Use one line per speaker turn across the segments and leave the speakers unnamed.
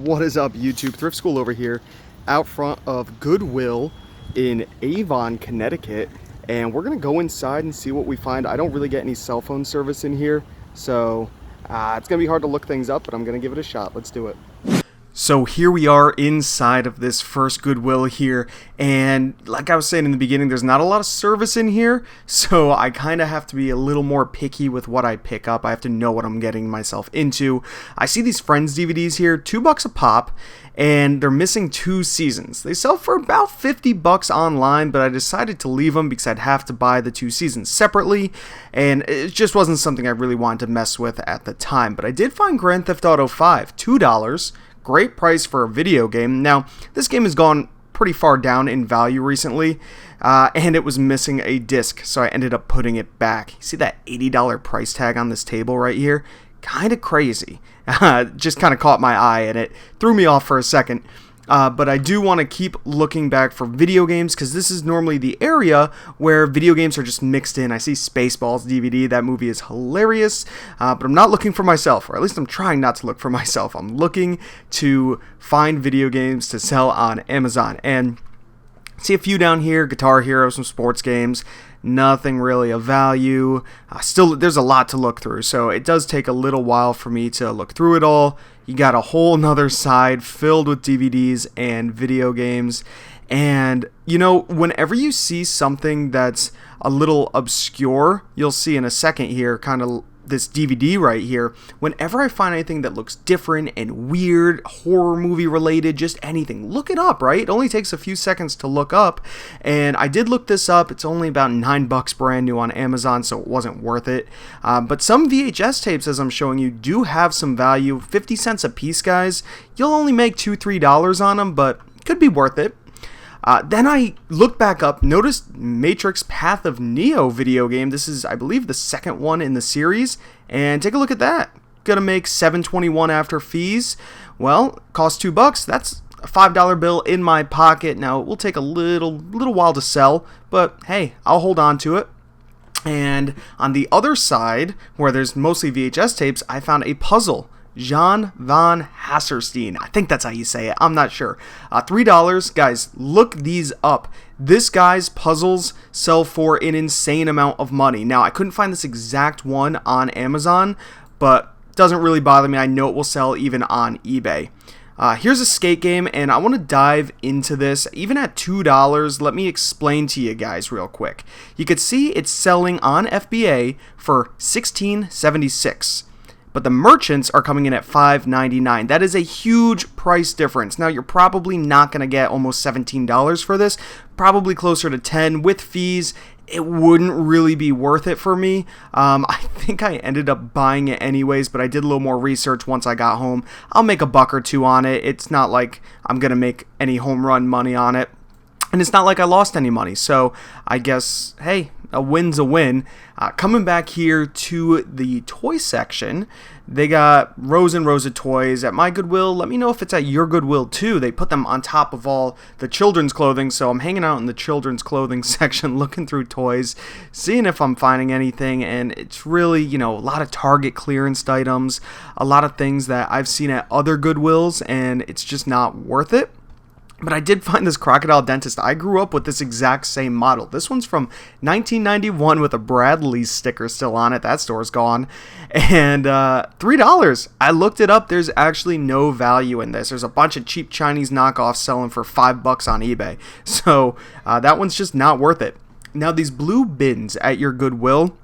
What is up, YouTube? Thrift School over here out front of Goodwill in Avon, Connecticut, and we're gonna go inside and see what we find. I don't really get any cell phone service in here, so it's gonna be hard to look things up, but I'm gonna give it a shot. Let's do it. So here we are inside of this first Goodwill here, and like I was saying in the beginning, there's not a lot of service in here, so I kind of have to be a little more picky with what I pick up. I have to know what I'm getting myself into. I see these Friends DVDs here, $2 a pop, and they're missing 2 seasons. They sell for about $50 online, but I decided to leave them because I'd have to buy the 2 seasons separately, and it just wasn't something I really wanted to mess with at the time. But I did find Grand Theft Auto 5, $2. Great price for a video game. Now, this game has gone pretty far down in value recently, and it was missing a disc, so I ended up putting it back. You see that $80 price tag on this table right here? Kind of crazy. Just kind of caught my eye, and it threw me off for a second. But I do want to keep looking back for video games, because this is normally the area where video games are just mixed in. I see Spaceballs DVD. That movie is hilarious, but I'm not looking for myself, or at least I'm trying not to look for myself. I'm looking to find video games to sell on Amazon, and see a few down here. Guitar Hero, some sports games. Nothing really of value. Still, there's a lot to look through, so it does take a little while for me to look through it all. You got a whole nother side filled with DVDs and video games. And, you know, whenever you see something that's a little obscure, you'll see in a second here, kind of this DVD right here, whenever I find anything that looks different and weird, horror movie related, just anything, look it up, right? It only takes a few seconds to look up, and I did look this up. It's only about $9 brand new on Amazon, so it wasn't worth it. But some VHS tapes, as I'm showing you, do have some value. 50 cents a piece, guys. You'll only make $2-3 on them, but could be worth it. Then I looked back up, noticed Matrix Path of Neo video game. This is, I believe, the second one in the series, and take a look at that. Gonna make $7.21 after fees. Well, cost $2. That's a $5 bill in my pocket. Now, it will take a little while to sell, but hey, I'll hold on to it. And on the other side, where there's mostly VHS tapes, I found a puzzle. Jan van Hasserstein. I think that's how you say it. I'm not sure. $3. Guys, look these up. This guy's puzzles sell for an insane amount of money. Now, I couldn't find this exact one on Amazon, but it doesn't really bother me. I know it will sell even on eBay. Here's a skate game, and I want to dive into this. Even at $2, let me explain to you guys real quick. You can see it's selling on FBA for $16.76. But the merchants are coming in at $5.99. That is a huge price difference. Now, you're probably not going to get almost $17 for this. Probably closer to $10 with fees. It wouldn't really be worth it for me. I think I ended up buying it anyways, but I did a little more research once I got home. I'll make $1 or $2 on it. It's not like I'm going to make any home run money on it. And it's not like I lost any money. So I guess, hey, a win's a win. Coming back here to the toy section, they got rows and rows of toys at my Goodwill. Let me know if it's at your Goodwill too. They put them on top of all the children's clothing, so I'm hanging out in the children's clothing section looking through toys, seeing if I'm finding anything, and it's really, you know, a lot of Target clearance items, a lot of things that I've seen at other Goodwills, and it's just not worth it. But I did find this Crocodile Dentist. I grew up with this exact same model. This one's from 1991 with a Bradley sticker still on it. That store's gone. And $3. I looked it up. There's actually no value in this. There's a bunch of cheap Chinese knockoffs selling for $5 on eBay. So that one's just not worth it. Now, these blue bins at your Goodwill,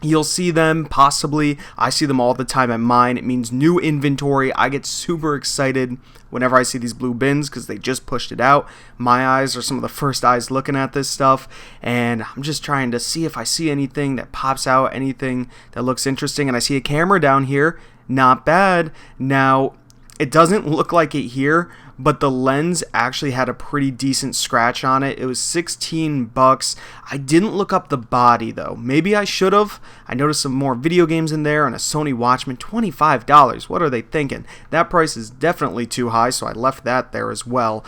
you'll see them possibly. I see them all the time at mine. It means new inventory. I get super excited whenever I see these blue bins because they just pushed it out. My eyes are some of the first eyes looking at this stuff, and I'm just trying to see if I see anything that pops out, anything that looks interesting. And I see a camera down here. Not bad. Now, it doesn't look like it here, but the lens actually had a pretty decent scratch on it. It was $16. I didn't look up the body though. Maybe I should have. I noticed some more video games in there and a Sony Watchman. $25. What are they thinking? That price is definitely too high, so I left that there as well.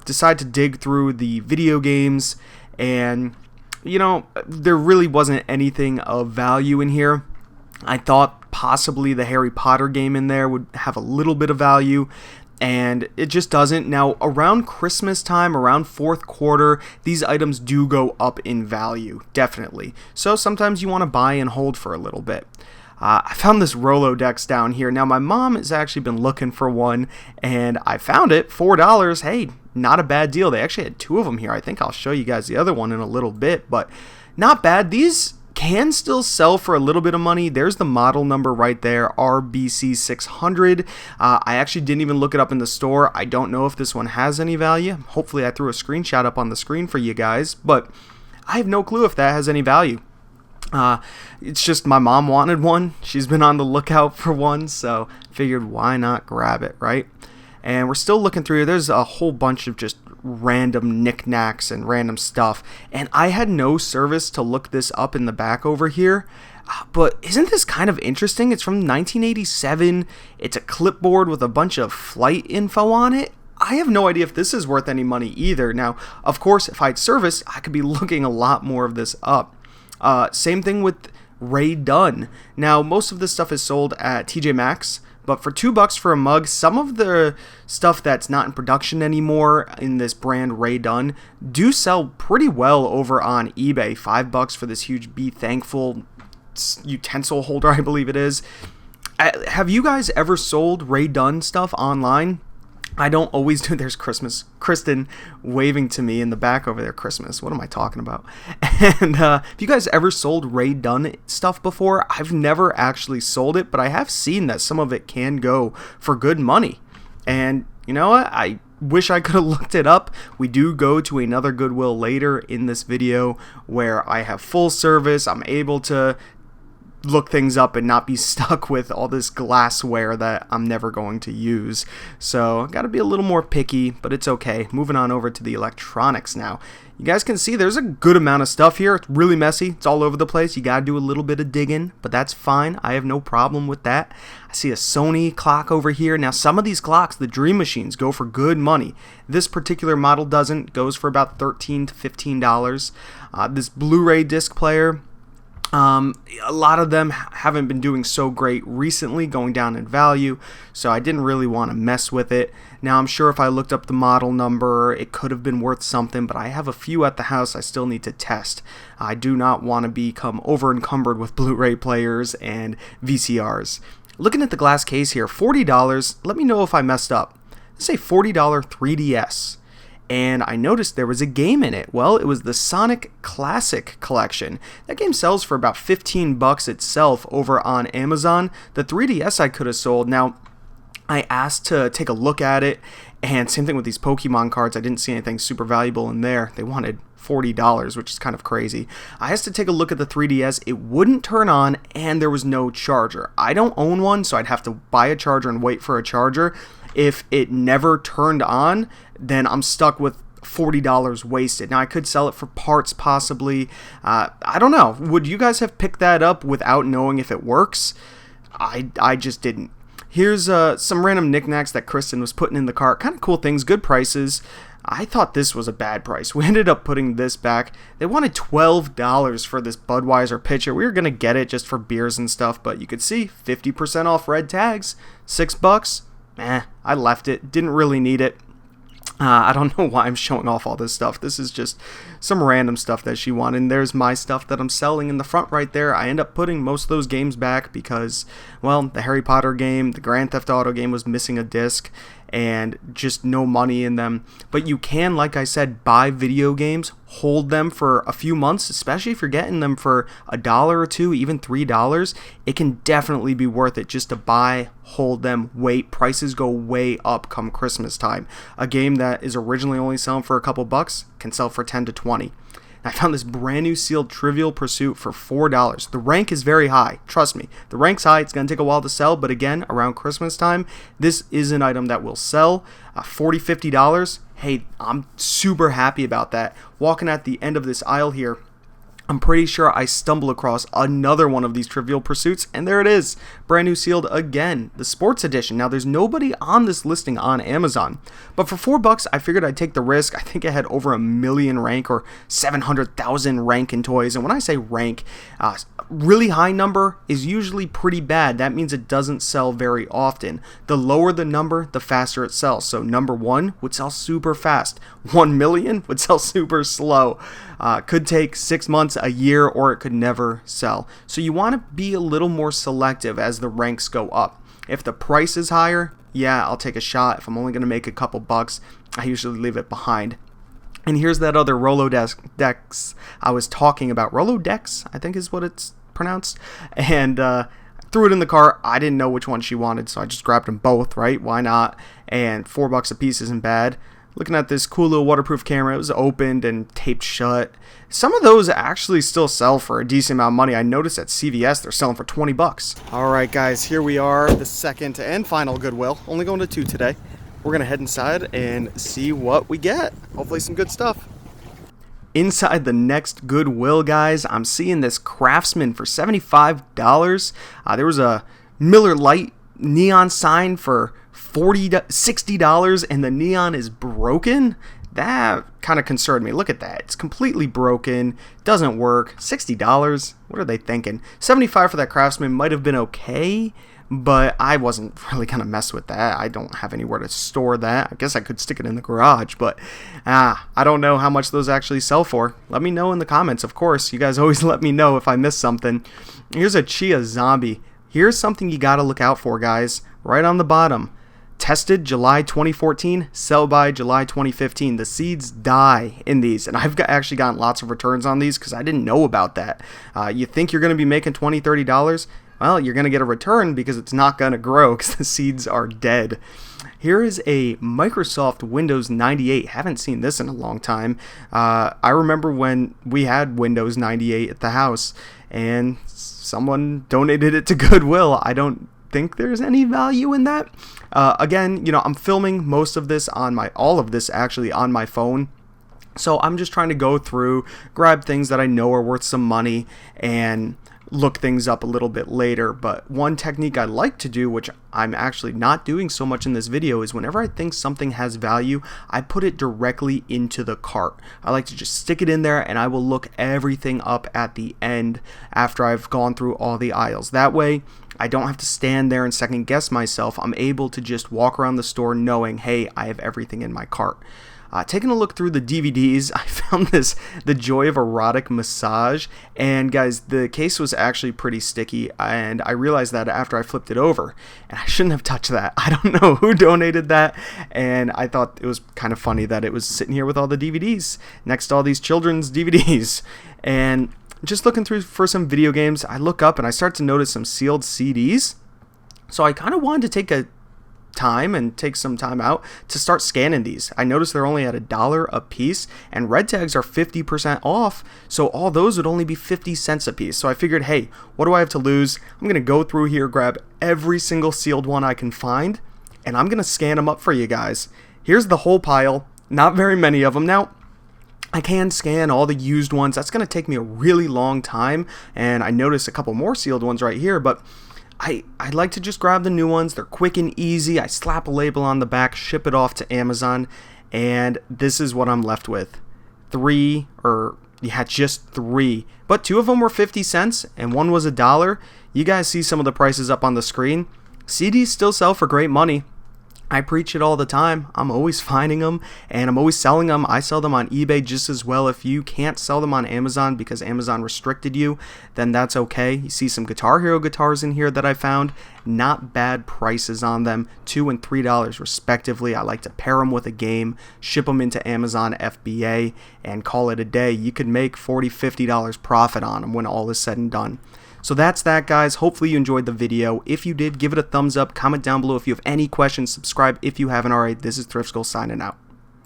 Decided to dig through the video games, and you know, there really wasn't anything of value in here. I thought possibly the Harry Potter game in there would have a little bit of value. and it just doesn't. Now, around Christmas time, around fourth quarter, these items do go up in value, definitely. So sometimes you want to buy and hold for a little bit. I found this Rolodex down here. Now, my mom has actually been looking for one, and I found it, $4. Hey, not a bad deal. They actually had 2 of them here. I think I'll show you guys the other one in a little bit, but not bad. These can still sell for a little bit of money. There's the model number right there, RBC600. I actually didn't even look it up in the store. I don't know if this one has any value. Hopefully I threw a screenshot up on the screen for you guys, but I have no clue if that has any value. It's just my mom wanted one. She's been on the lookout for one, so figured why not grab it, right? And we're still looking through here. There's a whole bunch of just random knickknacks and random stuff, and I had no service to look this up in the back over here. But isn't this kind of interesting? It's from 1987. It's a clipboard with a bunch of flight info on it. I have no idea if this is worth any money either. Now, of course, if I had service, I could be looking a lot more of this up. Same thing with Ray Dunn. Now, most of this stuff is sold at TJ Maxx, but for $2 for a mug, some of the stuff that's not in production anymore in this brand Ray Dunn do sell pretty well over on eBay. $5 for this huge Be Thankful utensil holder, I believe it is. Have you guys ever sold Ray Dunn stuff online? I don't always do. There's Kristen waving to me in the back over there. Christmas. What am I talking about? And have you guys ever sold Ray Dunn stuff before? I've never actually sold it, but I have seen that some of it can go for good money. And you know what? I wish I could have looked it up. We do go to another Goodwill later in this video where I have full service. I'm able to look things up and not be stuck with all this glassware that I'm never going to use. So I gotta be a little more picky, but it's okay. Moving on over to the electronics now. You guys can see there's a good amount of stuff here. It's really messy. It's all over the place. You gotta do a little bit of digging, but that's fine. I have no problem with that. I see a Sony clock over here. Now, some of these clocks, the Dream Machines, go for good money. This particular model doesn't. Goes for about $13 to $15. This Blu-ray disc player, a lot of them haven't been doing so great recently, going down in value, so I didn't really want to mess with it. Now, I'm sure if I looked up the model number, it could have been worth something, but I have a few at the house I still need to test. I do not want to become over-encumbered with Blu-ray players and VCRs. Looking at the glass case here, $40. Let me know if I messed up. Let's say $40 3DS. And I noticed there was a game in it. Well, it was the Sonic Classic Collection. That game sells for about $15 itself over on Amazon. The 3DS I could have sold. Now, I asked to take a look at it, and same thing with these Pokemon cards. I didn't see anything super valuable in there. They wanted $40, which is kind of crazy. I asked to take a look at the 3DS. It wouldn't turn on, and there was no charger. I don't own one, so I'd have to buy a charger and wait for a charger. If it never turned on, then I'm stuck with $40 wasted. Now, I could sell it for parts possibly. I don't know. Would you guys have picked that up without knowing if it works? I just didn't. Here's some random knickknacks that Kristen was putting in the cart. Kind of cool things, good prices. I thought this was a bad price. We ended up putting this back. They wanted $12 for this Budweiser pitcher. We were going to get it just for beers and stuff, but you could see 50% off red tags, $6. I left it. Didn't really need it. I don't know why I'm showing off all this stuff. This is just some random stuff that she wanted. And there's my stuff that I'm selling in the front right there. I end up putting most of those games back because, well, the Harry Potter game, the Grand Theft Auto game was missing a disc and just no money in them. But you can, like I said, buy video games, hold them for a few months, especially if you're getting them for $1 or $2, even $3. It can definitely be worth it just to buy, hold them, wait. Prices go way up come Christmas time. A game that is originally only selling for a couple bucks can sell for 10 to 20. I found this brand new sealed Trivial Pursuit for $4. The rank is very high. Trust me. The rank's high. It's going to take a while to sell, but again, around Christmas time, this is an item that will sell. $40, $50. Hey, I'm super happy about that. Walking at the end of this aisle here, I'm pretty sure I stumbled across another one of these Trivial Pursuits, and there it is, brand new sealed again, the Sports Edition. Now, there's nobody on this listing on Amazon, but for $4, I figured I'd take the risk. I think it had over 1 million rank or 700,000 rank in toys, and when I say rank, really high number is usually pretty bad. That means it doesn't sell very often. The lower the number, the faster it sells. So number 1 would sell super fast. 1 million would sell super slow. Could take 6 months, a year, or it could never sell. So you want to be a little more selective as the ranks go up. If the price is higher, yeah, I'll take a shot. If I'm only going to make a couple bucks, I usually leave it behind. And here's that other Rolodex I was talking about. Rolodex, I think is what it's pronounced. And threw it in the cart. I didn't know which one she wanted, so I just grabbed them both, right? Why not? And $4 a piece isn't bad. Looking at this cool little waterproof camera, it was opened and taped shut. Some of those actually still sell for a decent amount of money. I noticed at CVS they're selling for $20. All right, guys, here we are, the second and final Goodwill. Only going to 2 today. We're gonna head inside and see what we get. Hopefully some good stuff. Inside the next Goodwill, guys, I'm seeing this Craftsman for $75. There was a Miller Lite neon sign for $60, and the neon is broken. That kind of concerned me. Look at that. It's completely broken. Doesn't work. $60. What are they thinking? $75 for that Craftsman might have been okay, but I wasn't really going to mess with that. I don't have anywhere to store that. I guess I could stick it in the garage, but I don't know how much those actually sell for. Let me know in the comments, of course. You guys always let me know if I miss something. Here's a Chia Zombie. Here's something you got to look out for, guys. Right on the bottom. Tested July 2014, sell by July 2015. The seeds die in these, and I've actually gotten lots of returns on these because I didn't know about that. You think you're going to be making $20, $30? Well, you're going to get a return because it's not going to grow because the seeds are dead. Here is a Microsoft Windows 98. Haven't seen this in a long time. I remember when we had Windows 98 at the house and someone donated it to Goodwill. I don't think there's any value in that. Again, you know, I'm filming most of this on all of this actually on my phone. So I'm just trying to go through, grab things that I know are worth some money and look things up a little bit later. But one technique I like to do, which I'm actually not doing so much in this video, is whenever I think something has value, I put it directly into the cart. I like to just stick it in there, and I will look everything up at the end after I've gone through all the aisles. That way I don't have to stand there and second guess myself. I'm able to just walk around the store knowing, hey, I have everything in my cart. Taking a look through the DVDs, I found this, The Joy of Erotic Massage, and guys, the case was actually pretty sticky, and I realized that after I flipped it over, and I shouldn't have touched that. I don't know who donated that, and I thought it was kind of funny that it was sitting here with all the DVDs, next to all these children's DVDs, and just looking through for some video games, I look up and I start to notice some sealed CDs, so I kind of wanted to take some time out to start scanning these. I noticed they're only at $1 a piece, and red tags are 50% off, so all those would only be 50 cents a piece. So I figured, hey, what do I have to lose? I'm gonna go through here, grab every single sealed one I can find, and I'm gonna scan them up for you guys. Here's the whole pile, not very many of them. Now, I can scan all the used ones. That's gonna take me a really long time, and I noticed a couple more sealed ones right here, but I like to just grab the new ones. They're quick and easy. I slap a label on the back, ship it off to Amazon, and this is what I'm left with. Just 3. But 2 of them were 50 cents, and 1 was $1. You guys see some of the prices up on the screen. CDs still sell for great money. I preach it all the time. I'm always finding them, and I'm always selling them. I sell them on eBay just as well. If you can't sell them on Amazon because Amazon restricted you, then that's okay. You see some Guitar Hero guitars in here that I found. Not bad prices on them, $2 and $3 respectively. I like to pair them with a game, ship them into Amazon FBA, and call it a day. You could make $40, $50 profit on them when all is said and done. So that's that, guys. Hopefully you enjoyed the video. If you did, give it a thumbs up, comment down below if you have any questions, subscribe if you haven't already. This is ThriftSchool signing out.